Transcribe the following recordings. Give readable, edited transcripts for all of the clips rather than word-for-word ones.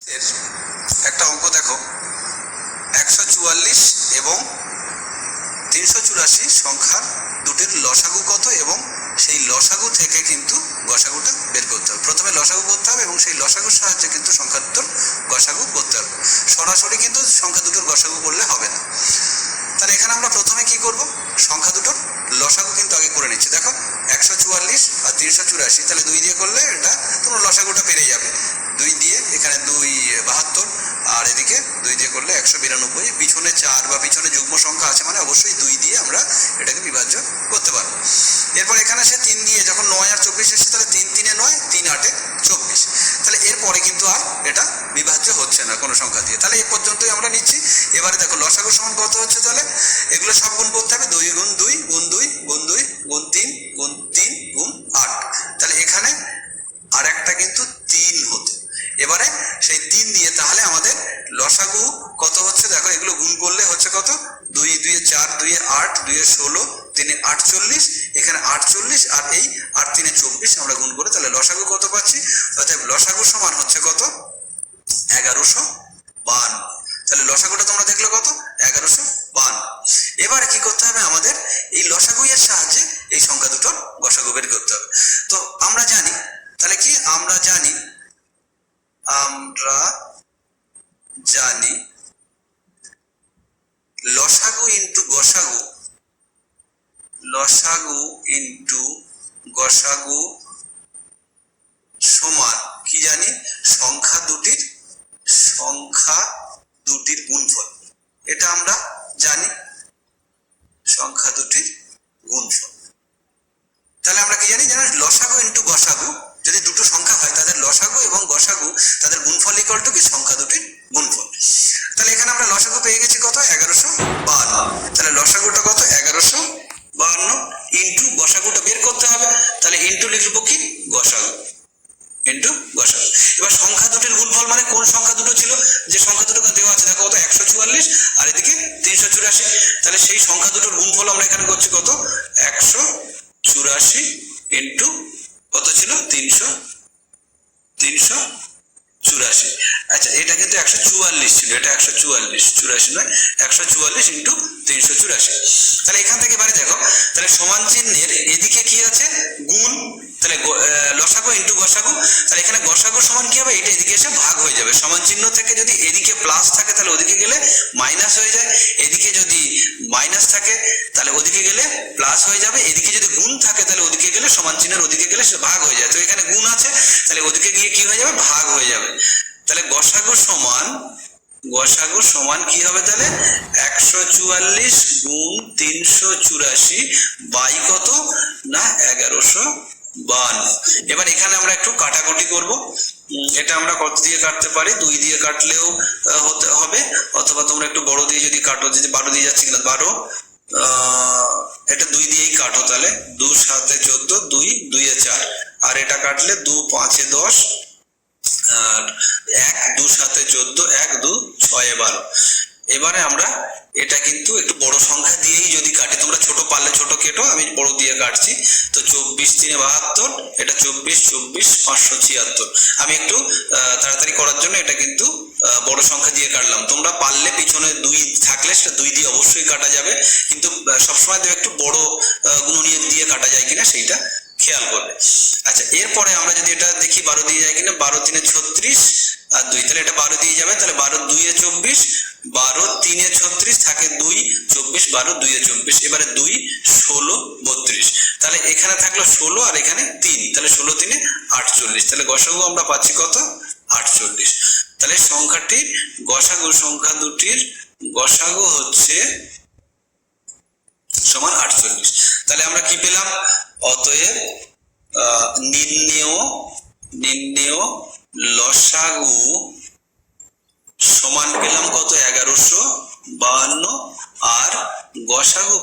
এর একটা অঙ্ক দেখো, 144 এবং 384 সংখ্যার দুটির লসাগু কত এবং সেই লসাগু থেকে কিন্তু গসাগুটা বের করতে হবে। প্রথমে লসাগু করতে হবে এবং সেই লসাগুর সাহায্যে কিন্তু সংখ্যা দুটোর গসাগু করতে হবে। সরাসরি কিন্তু সংখ্যা দুটোর গসাগু করলে হবে না। তাহলে এখানে আমরা প্রথমে কি করব, সংখ্যা দুটোর লসাগু কিন্তু আগে করে নিচ্ছি। দেখো 144 আর 384, তাহলে 2 দিয়ে করলে এটা তোমার লসাগুটা পেরে যাবে। 2 দিয়ে এখানে 2 72 আর এদিকে 2 দিয়ে করলে 192। পিছনে 4 বা পিছনে যুগ্ম সংখ্যা আছে মানে অবশ্যই 2 দিয়ে আমরা এটাকে বিভাজ্য করতে পারবো। এরপর এখানে সে 3 দিয়ে যখন 9 আর 24 এসেছে, তাহলে 3 3 এ 9, 3 8 এ 24। তাহলে এরপরে কিন্তু আর এটা বিভাজ্য হচ্ছে না কোনো সংখ্যা দিয়ে। তাহলে এই পর্যন্তই আমরা নিচ্ছি। এবারে দেখো লসাগু সমান কত হচ্ছে, তাহলে এগুলো সব গুণ করতে হবে। 2 গুণ 2 গুণ 2 গুণ 2 গুণ 3 গুণ 3 গুণ 8। তাহলে এখানে আর একটা কিন্তু 3 হতো। এবারে সেই 3 দিয়ে তাহলে আমাদের লসাগু কত হচ্ছে দেখো, এগুলো গুণ করলে হচ্ছে কত, 2 2 4 2 8 2 16 3 48, এখানে 48 আর এই 8 3 24 আমরা গুণ করে তাহলে লসাগু কত পাচ্ছি। অর্থাৎ লসাগু সমান হচ্ছে কত, 1152। তাহলে লসাগুটা তোমরা দেখলে কত, 1152। এবারে কি করতে হবে, আমাদের এই লসাগু এর সাহায্যে এই সংখ্যা দুটোর গসাগু বের করতে হবে। তো আমরা জানি, তাহলে কি আমরা জানি লসাগু ইন্টু গসাগু, লসাগু ইন্টু গসাগু সমান কি জানি, সংখ্যা দুটির গুণফল। এটা আমরা জানি, সংখ্যা দুটির গুণফল। তাহলে আমরা কি জানি, লসাগু ইন্টু গসাগু, যদি দুটো সংখ্যা হয় তাদের লসাগু এবং গসাগু তাদের গুণফল ইকুয়াল টু কি, সংখ্যা দুটির গুণফল। তাহলে এখানে আমরা লসাগু পেয়ে গেছি কত, 1152। তাহলে লসাগুটা কত, 1152 ইন্টু গসাগুটা বের করতে হবে। তাহলে ইন্টু লিখবো কি, গসাগু ইন্টু গসাগু। এবার সংখ্যা দুটির গুণফল মানে কোন সংখ্যা দুটো ছিল, যে সংখ্যা দুটো দেওয়া আছে দেখো কত, 144 আর এদিকে 384। তাহলে সেই সংখ্যা দুটোর গুণফল আমরা এখানে করছি কত, 184 ইন্টু কত ছিল, 384। আচ্ছা, এটা কিন্তু 144 ছিল, এটা 144, 84 নয়, 144 ইন্টু 384। তাহলে এখান থেকে এবারে দেখো, তাহলে সমান চিহ্নের এদিকে কি আছে, গুণ। তাহলে লসাগু ইন্টু গসাগু, তাহলে এখানে গসাগু সমান কি হবে, এটা এদিকে এসে ভাগ হয়ে যাবে। সমান চিহ্ন থেকে যদি এদিকে প্লাস থাকে তাহলে ওদিকে গেলে মাইনাস হয়ে যায়, এদিকে যদি মাইনাস থাকে তাহলে ওদিকে গেলে প্লাস হয়ে যাবে, এদিকে যদি গুণ থাকে তাহলে ওদিকে গেলে সমান চিহ্নের ওদিকে গেলে সে ভাগ হয়ে যায়। তো এখানে গুণ আছে, তাহলে ওদিকে গিয়ে কি হয়ে যাবে, ভাগ হয়ে যাবে। তাহলে গসাগু সমান কি হবে, তাহলে 144 গুণ 384 বাই কত না 1152। এবার এখানে আমরা একটু কাটাকুটি করব। এটা আমরা কত দিয়ে কাটতে পারি, 2 দিয়ে কাটলেও হতে হবে, অথবা তোমরা একটু বড় দিয়ে যদি কাটো, যদি 12 দিয়ে যাচ্ছে কিনা 12, এটা 2 দিয়েই কাটো। তাহলে 2 7 14, 2 2 4, আর এটা কাটলে 2 5 10, আর 1 2 7 14, 1 2 6 12। এবারে আমরা এটা কিন্তু একটু বড় সংখ্যা দিয়েই যদি কাটি, তোমরা ছোট পারলে ছোট কেটো, আমি বড় দিয়ে কাটছি। তো 24 3 72, এটা 24 24 576। আমি একটু তাড়াতাড়ি করার জন্য এটা কিন্তু বড় সংখ্যা দিয়ে কাটলাম। তোমরা পারলে পিছনে 2 থাকলে সেটা 2 দিয়ে অবশ্যই কাটা যাবে, কিন্তু সবসময় দেখো একটু বড় গুণনীয়ক দিয়ে কাটা যায় কিনা সেইটা খেয়াল করবে। আচ্ছা, এরপরে আমরা যদি এটা দেখি 12 দিয়ে যায় কিনা, 12 3 36 আর 2, তাহলে এটা 12 দিয়ে যাবে। তাহলে 12 2 24, 12 3 36 থাকে 2 24, 12 2 24। এবারে 2 16 32। তাহলে এখানে থাকলো 16 আর এখানে 3, তাহলে 16 3 48। তাহলে গসাগু আমরা পাচ্ছি কত, 48। তাহলে সংখ্যাটি গসাগু, সংখ্যা দুটির গসাগু হচ্ছে সমান 48। তাহলে আমরা কি পেলাম, অতএব নির্ণেয় লসাগু সমান পেলাম কত, 1152, আর গসাগু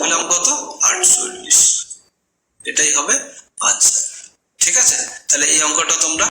পেলাম কত, 48। এটাই হবে। আচ্ছা, ঠিক আছে। তাহলে এই অঙ্কটা তোমরা